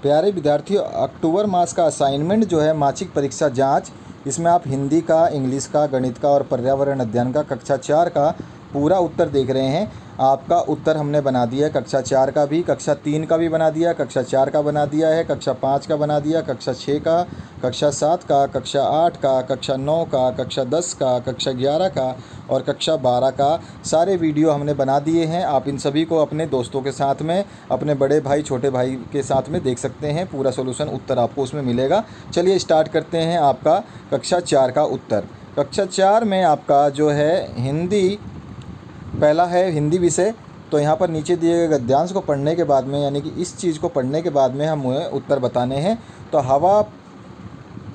प्यारे विद्यार्थियों, अक्टूबर मास का असाइनमेंट जो है मासिक परीक्षा जांच, इसमें आप हिंदी का, इंग्लिश का, गणित का और पर्यावरण अध्ययन का कक्षा 4 का पूरा उत्तर देख रहे हैं। आपका उत्तर हमने बना दिया है, कक्षा 4 का भी, कक्षा 3 का भी बना दिया, कक्षा 4 का बना दिया है, कक्षा 5 का बना दिया, कक्षा 6 का, कक्षा 7 का, कक्षा 8 का, कक्षा 9 का, कक्षा 10 का, कक्षा 11 का और कक्षा 12 का सारे वीडियो हमने बना दिए हैं। आप इन सभी को अपने दोस्तों के साथ में, अपने बड़े भाई, छोटे भाई के साथ में देख सकते हैं। पूरा सॉल्यूशन उत्तर आपको उसमें मिलेगा। चलिए स्टार्ट करते हैं आपका कक्षा 4 का उत्तर। कक्षा 4 में आपका जो है हिंदी, पहला है हिंदी विषय। तो यहाँ पर नीचे दिए गए गद्यांश को पढ़ने के बाद में, यानी कि इस चीज़ को पढ़ने के बाद में हमें उत्तर बताने हैं। तो हवा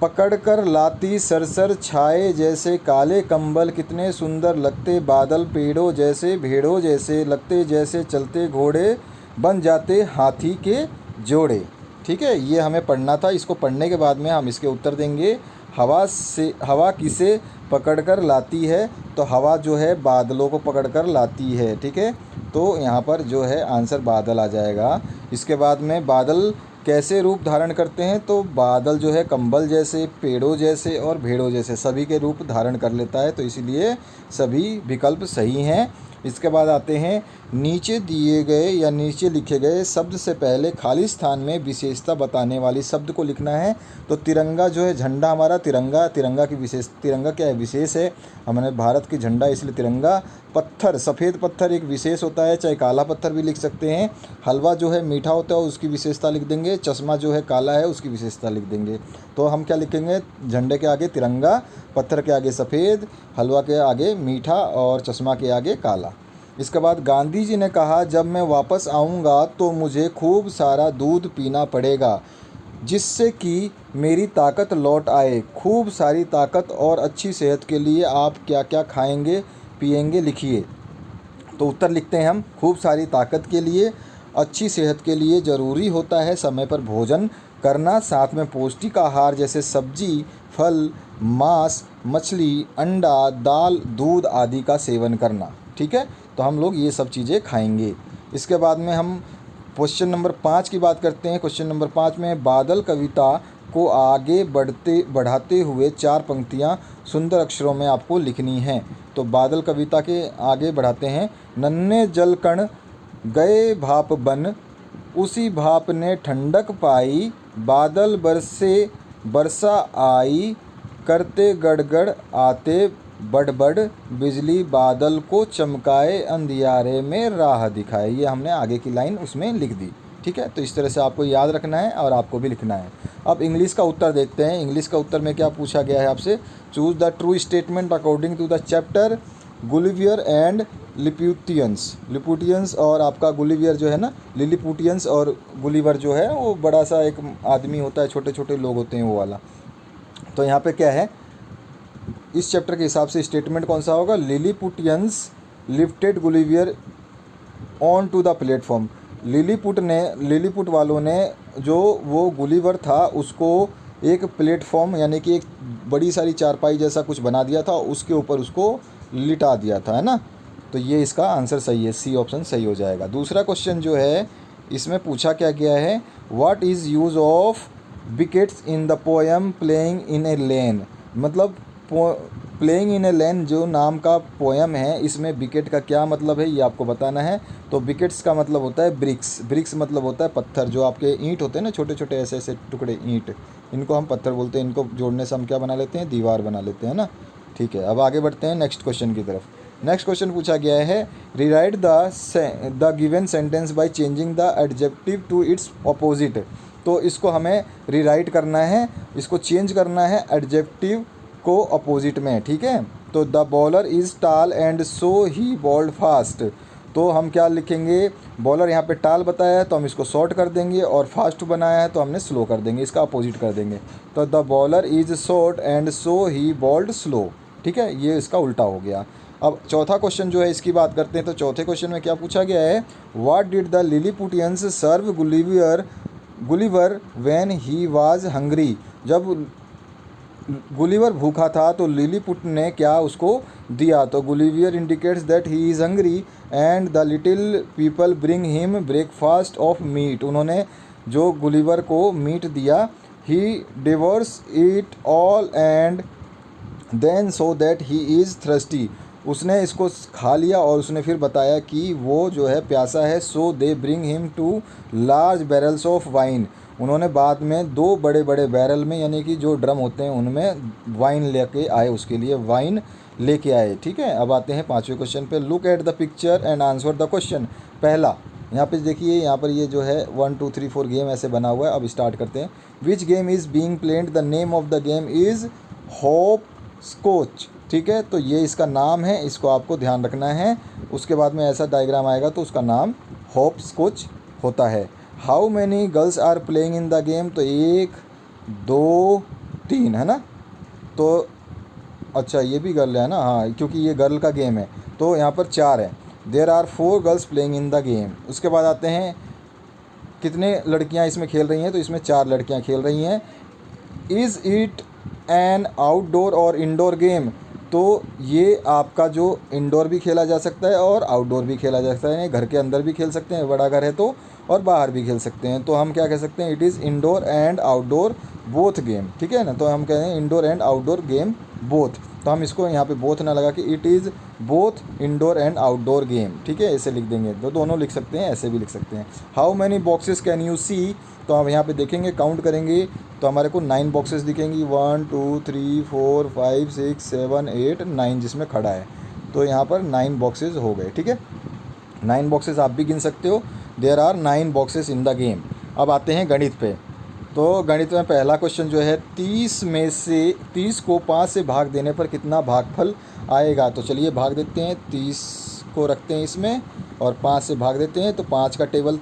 पकड़ कर लाती सरसर छाए जैसे काले कंबल, कितने सुंदर लगते बादल पेड़ों जैसे, भेड़ों जैसे लगते, जैसे चलते घोड़े बन जाते हाथी के जोड़े। ठीक है, ये हमें पढ़ना था। इसको पढ़ने के बाद में हम इसके उत्तर देंगे। हवा किसे पकड़ कर लाती है? तो हवा जो है बादलों को पकड़ कर लाती है। ठीक है, तो यहाँ पर जो है आंसर बादल आ जाएगा। इसके बाद में बादल कैसे रूप धारण करते हैं? तो बादल जो है कंबल जैसे, पेड़ों जैसे और भेड़ों जैसे सभी के रूप धारण कर लेता है, तो इसीलिए सभी विकल्प सही हैं। इसके बाद आते हैं, नीचे दिए गए या नीचे लिखे गए शब्द से पहले खाली स्थान में विशेषता बताने वाली शब्द को लिखना है। तो तिरंगा जो है, झंडा हमारा तिरंगा, तिरंगा क्या है? विशेष है। हमने भारत की झंडा इसलिए तिरंगा। पत्थर, सफ़ेद पत्थर एक विशेष होता है, चाहे काला पत्थर भी लिख सकते हैं। हलवा जो है मीठा होता है, उसकी विशेषता लिख देंगे। चश्मा जो है काला है, उसकी विशेषता लिख देंगे। तो हम क्या लिखेंगे? झंडे के आगे तिरंगा, पत्थर के आगे सफ़ेद, हलवा के आगे मीठा और चश्मा के आगे काला। इसके बाद गांधी जी ने कहा, जब मैं वापस आऊँगा तो मुझे खूब सारा दूध पीना पड़ेगा जिससे कि मेरी ताकत लौट आए। खूब सारी ताकत और अच्छी सेहत के लिए आप क्या क्या खाएंगे पिएंगे, लिखिए। तो उत्तर लिखते हैं हम, खूब सारी ताकत के लिए, अच्छी सेहत के लिए ज़रूरी होता है समय पर भोजन करना, साथ में पौष्टिक आहार जैसे सब्जी, फल, मांस, मछली, अंडा, दाल, दूध आदि का सेवन करना। ठीक है, तो हम लोग ये सब चीज़ें खाएंगे। इसके बाद में हम क्वेश्चन नंबर 5 की बात करते हैं। क्वेश्चन नंबर 5 में बादल कविता को आगे बढ़ाते हुए 4 पंक्तियाँ सुंदर अक्षरों में आपको लिखनी हैं। तो बादल कविता के आगे बढ़ाते हैं। नन्हे जल कण गए भाप बन, उसी भाप ने ठंडक पाई, बादल बरसे बरसा आई, करते गड़गड़ आते बड़बड़, बिजली बादल को चमकाए, अंधियारे में राह दिखाए। ये हमने आगे की लाइन उसमें लिख दी। ठीक है, तो इस तरह से आपको याद रखना है और आपको भी लिखना है। अब इंग्लिश का उत्तर देखते हैं। इंग्लिश का उत्तर में क्या पूछा गया है आपसे? Choose the true statement according to the chapter Gulliver and Lilliputians. और आपका गुलिवियर जो है ना, लिलीपुटियंस, और गुलिवर जो है वो बड़ा सा एक आदमी होता है, छोटे छोटे लोग होते हैं वो वाला। तो यहाँ पे क्या है, इस चैप्टर के हिसाब से स्टेटमेंट कौन सा होगा? Lilliputians lifted Gulliver on to the platform. Lilliput वालों ने जो वो गुलिवर था उसको एक प्लेटफॉर्म, यानी कि एक बड़ी सारी चारपाई जैसा कुछ बना दिया था, उसके ऊपर उसको लिटा दिया था, है ना। तो ये इसका आंसर सही है, सी ऑप्शन सही हो जाएगा। दूसरा क्वेश्चन जो है इसमें पूछा क्या गया है, what is use of wickets in the poem playing in a lane. मतलब प्लेइंग इन ए लेन जो नाम का पोएम है, इसमें विकेट का क्या मतलब है ये आपको बताना है। तो विकेट्स का मतलब होता है ब्रिक्स। ब्रिक्स मतलब होता है पत्थर, जो आपके ईंट होते हैं ना, छोटे छोटे ऐसे ऐसे टुकड़े ईंट, इनको हम पत्थर बोलते हैं। इनको जोड़ने से हम क्या बना लेते हैं? दीवार बना लेते हैं ना। ठीक है, अब आगे बढ़ते हैं नेक्स्ट क्वेश्चन की तरफ। नेक्स्ट क्वेश्चन पूछा गया है, rewrite the given sentence by changing the adjective to its opposite. तो इसको हमें रीराइट करना है, इसको चेंज करना है एडजेक्टिव को अपोजिट में। ठीक है, तो the bowler is tall and so he bowled fast. तो हम क्या लिखेंगे? बॉलर यहाँ पे टाल बताया है तो हम इसको शॉर्ट कर देंगे, और फास्ट बनाया है तो हमने स्लो कर देंगे, इसका अपोजिट कर देंगे। तो the bowler is short and so he bowled slow. ठीक है, ये इसका उल्टा हो गया। अब चौथा क्वेश्चन जो है इसकी बात करते हैं। तो चौथे क्वेश्चन में क्या पूछा गया है, what did the Lilliputians serve Gulliver when he was hungry. जब गुलिवर भूखा था तो लिलीपुट ने क्या उसको दिया? तो Gulliver indicates that he is hungry and the little people bring him breakfast of meat. उन्होंने जो गुलिवर को मीट दिया। He devours it all and then so that he is thirsty. उसने इसको खा लिया और उसने फिर बताया कि वो जो है प्यासा है। So they bring him two large barrels of wine. उन्होंने बाद में 2 बड़े बड़े बैरल में, यानी कि जो ड्रम होते हैं उनमें वाइन लेके आए, उसके लिए वाइन लेके आए। ठीक है, अब आते हैं 5वें क्वेश्चन पे। Look at the picture and answer the question. पहला, यहाँ पे देखिए, यहाँ पर ये जो है 1 2 3 4 गेम ऐसे बना हुआ है। अब स्टार्ट करते हैं। Which game is being played? The name of the game is hopscotch. ठीक है, तो ये इसका नाम है, इसको आपको ध्यान रखना है। उसके बाद में ऐसा डायग्राम आएगा तो उसका नाम होप स्कॉच होता है। How many girls are playing in the game? तो 1 2 3 है ना। तो अच्छा, ये भी गर्ल है ना, हाँ, क्योंकि ये गर्ल का गेम है। तो यहाँ पर 4 है। There are 4 girls playing in the game. उसके बाद आते हैं कितने लड़कियाँ इसमें खेल रही हैं? तो इसमें 4 लड़कियाँ खेल रही हैं। इज़ इट एन आउटडोर और इंडोर गेम? तो ये आपका जो इंडोर भी खेला जा सकता है और आउटडोर भी खेला जा सकता है। घर के अंदर भी खेल सकते हैं, बड़ा घर है तो, और बाहर भी खेल सकते हैं। तो हम क्या कह सकते हैं? It is indoor and outdoor both game. ठीक है ना, तो हम कह रहे हैं indoor and outdoor game both. तो हम इसको यहाँ पे बोथ ना लगा के it is both indoor and outdoor game. ठीक है, ऐसे लिख देंगे। तो दोनों लिख सकते हैं, ऐसे भी लिख सकते हैं। How many boxes can you see? तो हम यहाँ पे देखेंगे, काउंट करेंगे तो हमारे को 9 बॉक्सेस दिखेंगी। 1 2 3 4 5 6 7 8 9 जिसमें खड़ा है। तो यहाँ पर 9 बॉक्सेस हो गए। ठीक है, 9 बॉक्सेस आप भी गिन सकते हो। There are 9 boxes in the game. अब आते हैं गणित पे। तो गणित में पहला क्वेश्चन जो है, 30 में से 30 को 5 से भाग देने पर कितना भागफल आएगा? तो चलिए भाग देते हैं। 30 को रखते हैं इसमें और 5 से भाग देते हैं। तो 5 का टेबल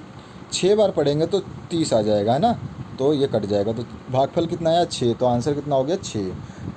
6 बार पढ़ेंगे तो 30 आ जाएगा, है ना। तो ये कट जाएगा, तो भागफल कितना आया? 6। तो आंसर कितना हो गया? 6।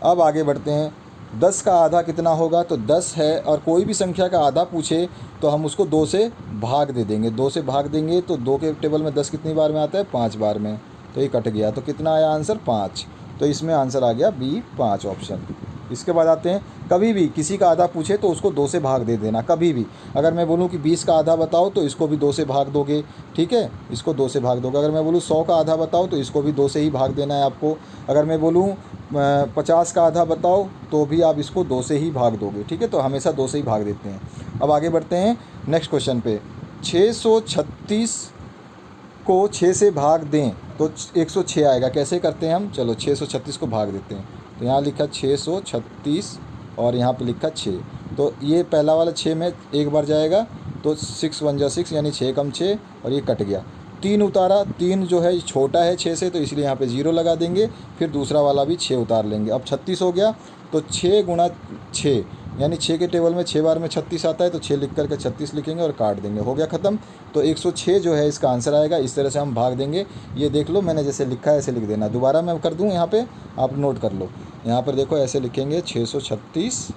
अब आगे बढ़ते हैं। 10 का आधा कितना होगा? तो 10 है, और कोई भी संख्या का आधा पूछे तो हम उसको 2 से भाग दे देंगे। 2 से भाग देंगे तो 2 के टेबल में 10 कितनी बार में आता है? 5 बार में। तो ये कट गया, तो कितना आया आंसर? 5। तो इसमें आंसर आ गया बी, 5 ऑप्शन। इसके बाद आते हैं, कभी भी किसी का आधा पूछे तो उसको 2 से भाग दे देना। कभी भी अगर मैं बोलूँ कि 20 का आधा बताओ तो इसको भी 2 से भाग दोगे। ठीक है, इसको 2 से भाग दोगे। अगर मैं बोलूँ 100 का आधा बताओ तो इसको भी 2 से ही भाग देना है आपको। अगर मैं बोलूँ 50 का आधा बताओ तो भी आप इसको 2 से ही भाग दोगे। ठीक है, तो हमेशा 2 से ही भाग देते हैं। अब आगे बढ़ते हैं नेक्स्ट क्वेश्चन पे। 636 को 6 से भाग दें तो 106 आएगा। कैसे करते हैं हम? चलो 636 को भाग देते हैं। तो यहाँ लिखा 636 और यहाँ पे लिखा 6। तो ये पहला वाला 6 में एक बार जाएगा तो 6 1 जा 6, यानी 6 कम 6, और ये कट गया। 3 उतारा, 3 जो है छोटा है 6 से, तो इसलिए यहाँ पे 0 लगा देंगे। फिर दूसरा वाला भी 6 उतार लेंगे। अब 36 हो गया, तो 6 गुणा 6, यानी 6 के टेबल में 6 बार में 36 आता है। तो 6 लिख करके 36 लिखेंगे और काट देंगे, हो गया ख़त्म। तो 106 जो है इसका आंसर आएगा। इस तरह से हम भाग देंगे। ये देख लो, मैंने जैसे लिखा है ऐसे लिख देना। दोबारा मैं कर दूँ यहाँ पे, आप नोट कर लो। यहाँ पर देखो ऐसे लिखेंगे 636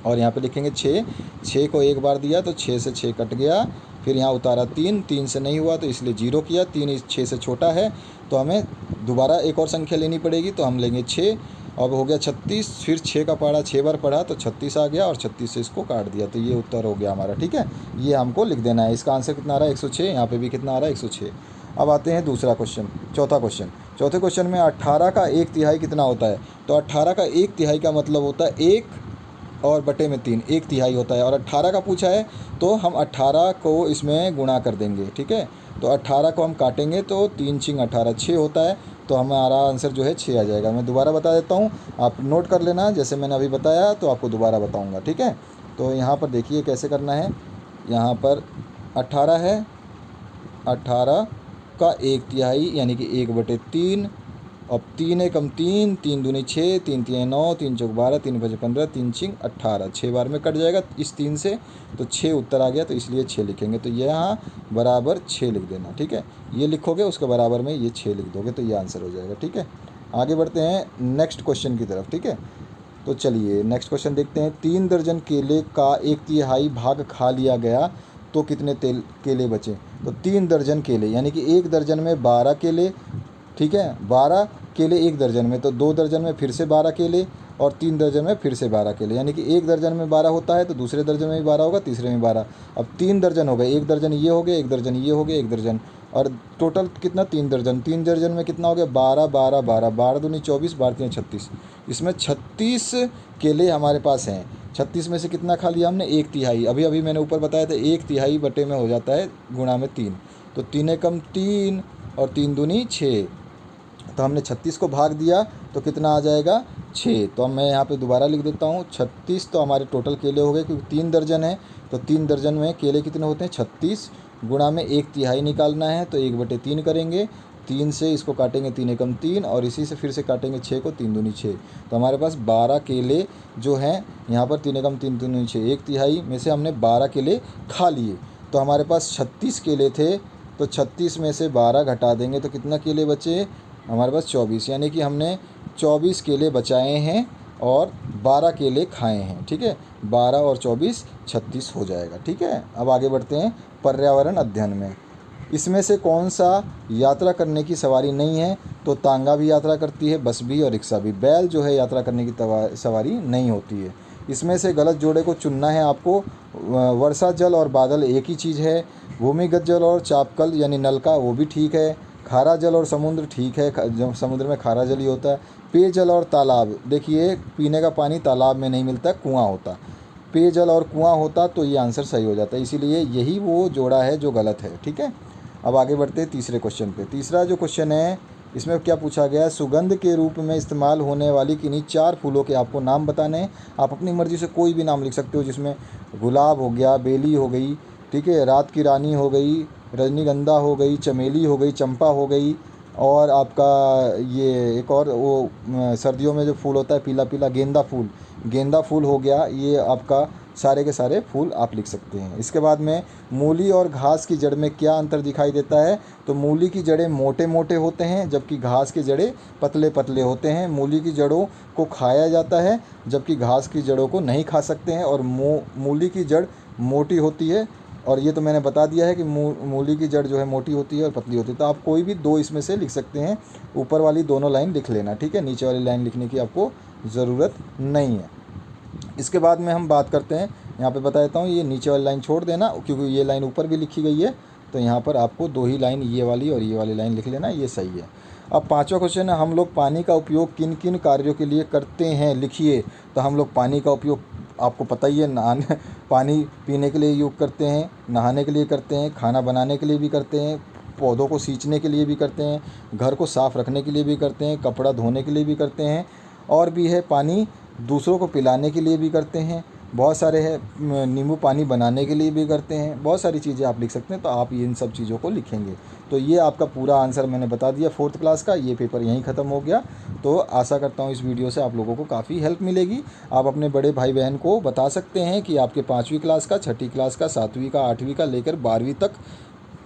और यहाँ पे लिखेंगे 6 को एक बार दिया तो 6 से 6 कट गया। फिर यहाँ उतारा 3 से नहीं हुआ तो इसलिए 0 किया। 3 इस 6 से छोटा है तो हमें दोबारा एक और संख्या लेनी पड़ेगी, तो हम लेंगे 6। अब हो गया 36, फिर 6 का पढ़ा 6 बार पढ़ा तो 36 आ गया और 36 से इसको काट दिया। तो ये उत्तर हो गया हमारा। ठीक है, ये हमको लिख देना है। इसका आंसर कितना आ रहा है? 106। यहाँ पे भी कितना आ रहा है? 106। अब आते हैं दूसरा क्वेश्चन, चौथा क्वेश्चन। चौथे क्वेश्चन में 18 का 1/3 कितना होता है? तो 18 का 1/3 का मतलब होता है 1 और बटे में 3, 1/3 होता है। और 18 का पूछा है तो हम 18 को इसमें गुणा कर देंगे। ठीक है, तो 18 को हम काटेंगे तो 3 छिंग 18, 6 होता है। तो हमारा आंसर जो है 6 आ जाएगा। मैं दोबारा बता देता हूँ, आप नोट कर लेना। जैसे मैंने अभी बताया तो आपको दोबारा बताऊँगा। ठीक है, तो यहाँ पर देखिए कैसे करना है। यहाँ पर 18 है, 18 का 1/3 यानी कि 1/3। अब 3 एकम 3, 3 दूनी 6, 3 3 9, 3 चौक 12, 3 5 15, 3 छिंग 18, 6 बार में कट जाएगा इस 3 से। तो 6 उत्तर आ गया, तो इसलिए 6 लिखेंगे। तो यहाँ बराबर 6 लिख देना। ठीक है, ये लिखोगे उसके बराबर में ये 6 लिख दोगे तो ये आंसर हो जाएगा। ठीक है, आगे बढ़ते हैं नेक्स्ट क्वेश्चन की तरफ। ठीक है, तो चलिए नेक्स्ट क्वेश्चन देखते हैं। 3 दर्जन केले का 1/3 भाग खा लिया गया तो कितने केले बचे? तो 3 दर्जन केले यानी कि 1 दर्जन में 12 केले। ठीक है, 12 केले 1 दर्जन में, तो 2 दर्जन में फिर से 12 केले और 3 दर्जन में फिर से 12 केले, यानी कि 1 दर्जन में 12 होता है तो दूसरे दर्जन में भी 12 होगा, तीसरे में 12। अब 3 दर्जन हो गए, 1 दर्जन ये हो गया, 1 दर्जन ये हो गया, 1 दर्जन और टोटल कितना 3 दर्जन, 3 दर्जन में कितना हो गया 12 12 12, 12 दूनी 24, 12 तीन 36। इसमें 36 केले हमारे पास हैं। 36 में से कितना खा लिया हमने 1/3। अभी अभी मैंने ऊपर बताया था 1/3 बटे में हो जाता है गुणा में 3, तो 3 एकम 3 और 3 दूनी 6। तो हमने 36 को भाग दिया तो कितना आ जाएगा 6। तो अब मैं यहाँ पे दोबारा लिख देता हूँ 36। तो हमारे टोटल केले हो गए, क्योंकि 3 दर्जन है तो 3 दर्जन में केले कितने होते हैं 36, गुणा में 1/3 निकालना है तो 1/3 करेंगे। 3 से इसको काटेंगे 3 एकम 3 और इसी से फिर से काटेंगे 6 को, 3 दूनी 6। तो हमारे पास 12 केले जो हैं यहाँ पर 3 एकम 3 दूनी 6, 1/3 में से हमने 12 केले खा लिए। तो हमारे पास 36 केले थे, तो 36 में से 12 घटा देंगे तो कितना केले बचे हमारे पास 24, यानी कि हमने 24 केले बचाए हैं और 12 केले खाए हैं। ठीक है, 12 और 24 36 हो जाएगा। ठीक है, अब आगे बढ़ते हैं पर्यावरण अध्ययन में। इसमें से कौन सा यात्रा करने की सवारी नहीं है? तो तांगा भी यात्रा करती है, बस भी और रिक्शा भी। बैल जो है यात्रा करने की सवारी नहीं होती है। इसमें से गलत जोड़े को चुनना है आपको। वर्षा जल और बादल एक ही चीज़ है। भूमिगत जल और चापकल यानी नलका वो भी ठीक है। खारा जल और समुद्र ठीक है, जब समुद्र में खारा जल ही होता है। पेयजल और तालाब, देखिए पीने का पानी तालाब में नहीं मिलता, कुआं होता। पेयजल और कुआं होता तो ये आंसर सही हो जाता है, इसीलिए यही वो जोड़ा है जो गलत है। ठीक है, अब आगे बढ़ते हैं तीसरे क्वेश्चन पे। तीसरा जो क्वेश्चन है इसमें क्या पूछा गया है, सुगंध के रूप में इस्तेमाल होने वाली किन्हीं 4 फूलों के आपको नाम बताने हैं। आप अपनी मर्ज़ी से कोई भी नाम लिख सकते हो, जिसमें गुलाब हो गया, बेली हो गई, ठीक है, रात की रानी हो गई, रजनीगंधा हो गई, चमेली हो गई, चंपा हो गई, और आपका ये एक और वो सर्दियों में जो फूल होता है पीला पीला, गेंदा फूल हो गया। ये आपका सारे के सारे फूल आप लिख सकते हैं। इसके बाद में मूली और घास की जड़ में क्या अंतर दिखाई देता है? तो मूली की जड़ें मोटे मोटे होते हैं, जबकि घास की जड़ें पतले पतले होते हैं। मूली की जड़ों को खाया जाता है, जबकि घास की जड़ों को नहीं खा सकते हैं। और मूली की जड़ मोटी होती है, और ये तो मैंने बता दिया है कि मूली की जड़ जो है मोटी होती है और पतली होती है। तो आप कोई भी 2 इसमें से लिख सकते हैं। ऊपर वाली दोनों लाइन लिख लेना, ठीक है, नीचे वाली लाइन लिखने की आपको ज़रूरत नहीं है। इसके बाद में हम बात करते हैं, यहाँ पे बता देता हूँ, ये नीचे वाली लाइन छोड़ देना क्योंकि ये लाइन ऊपर भी लिखी गई है। तो यहाँ पर आपको 2 ही लाइन, ये वाली और ये वाली लाइन लिख लेना, ये सही है। अब 5वां क्वेश्चन है, हम लोग पानी का उपयोग किन किन कार्यों के लिए करते हैं, लिखिए। तो हम लोग पानी का उपयोग आपको पता ही है, नहाने पानी पीने के लिए यूज़ करते हैं, नहाने के लिए करते हैं, खाना बनाने के लिए भी करते हैं, पौधों को सींचने के लिए भी करते हैं, घर को साफ़ रखने के लिए भी करते हैं, कपड़ा धोने के लिए भी करते हैं, और भी है पानी दूसरों को पिलाने के लिए भी करते हैं, बहुत सारे हैं, नींबू पानी बनाने के लिए भी करते हैं। बहुत सारी चीज़ें आप लिख सकते हैं, तो आप इन सब चीज़ों को लिखेंगे। तो ये आपका पूरा आंसर मैंने बता दिया 4th क्लास का। ये पेपर यहीं ख़त्म हो गया। तो आशा करता हूँ इस वीडियो से आप लोगों को काफ़ी हेल्प मिलेगी। आप अपने बड़े भाई बहन को बता सकते हैं कि आपके 5वीं क्लास का, 6ठी क्लास का, 7वीं का, 8वीं का लेकर 12वीं तक,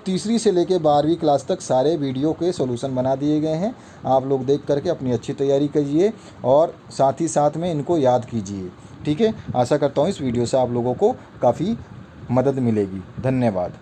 तीसरी से लेकर 12वीं क्लास तक सारे वीडियो के सॉल्यूशन बना दिए गए हैं। आप लोग देख करके अपनी अच्छी तैयारी कीजिए और साथ ही साथ में इनको याद कीजिए। ठीक है, आशा करता हूँ इस वीडियो से आप लोगों को काफ़ी मदद मिलेगी। धन्यवाद।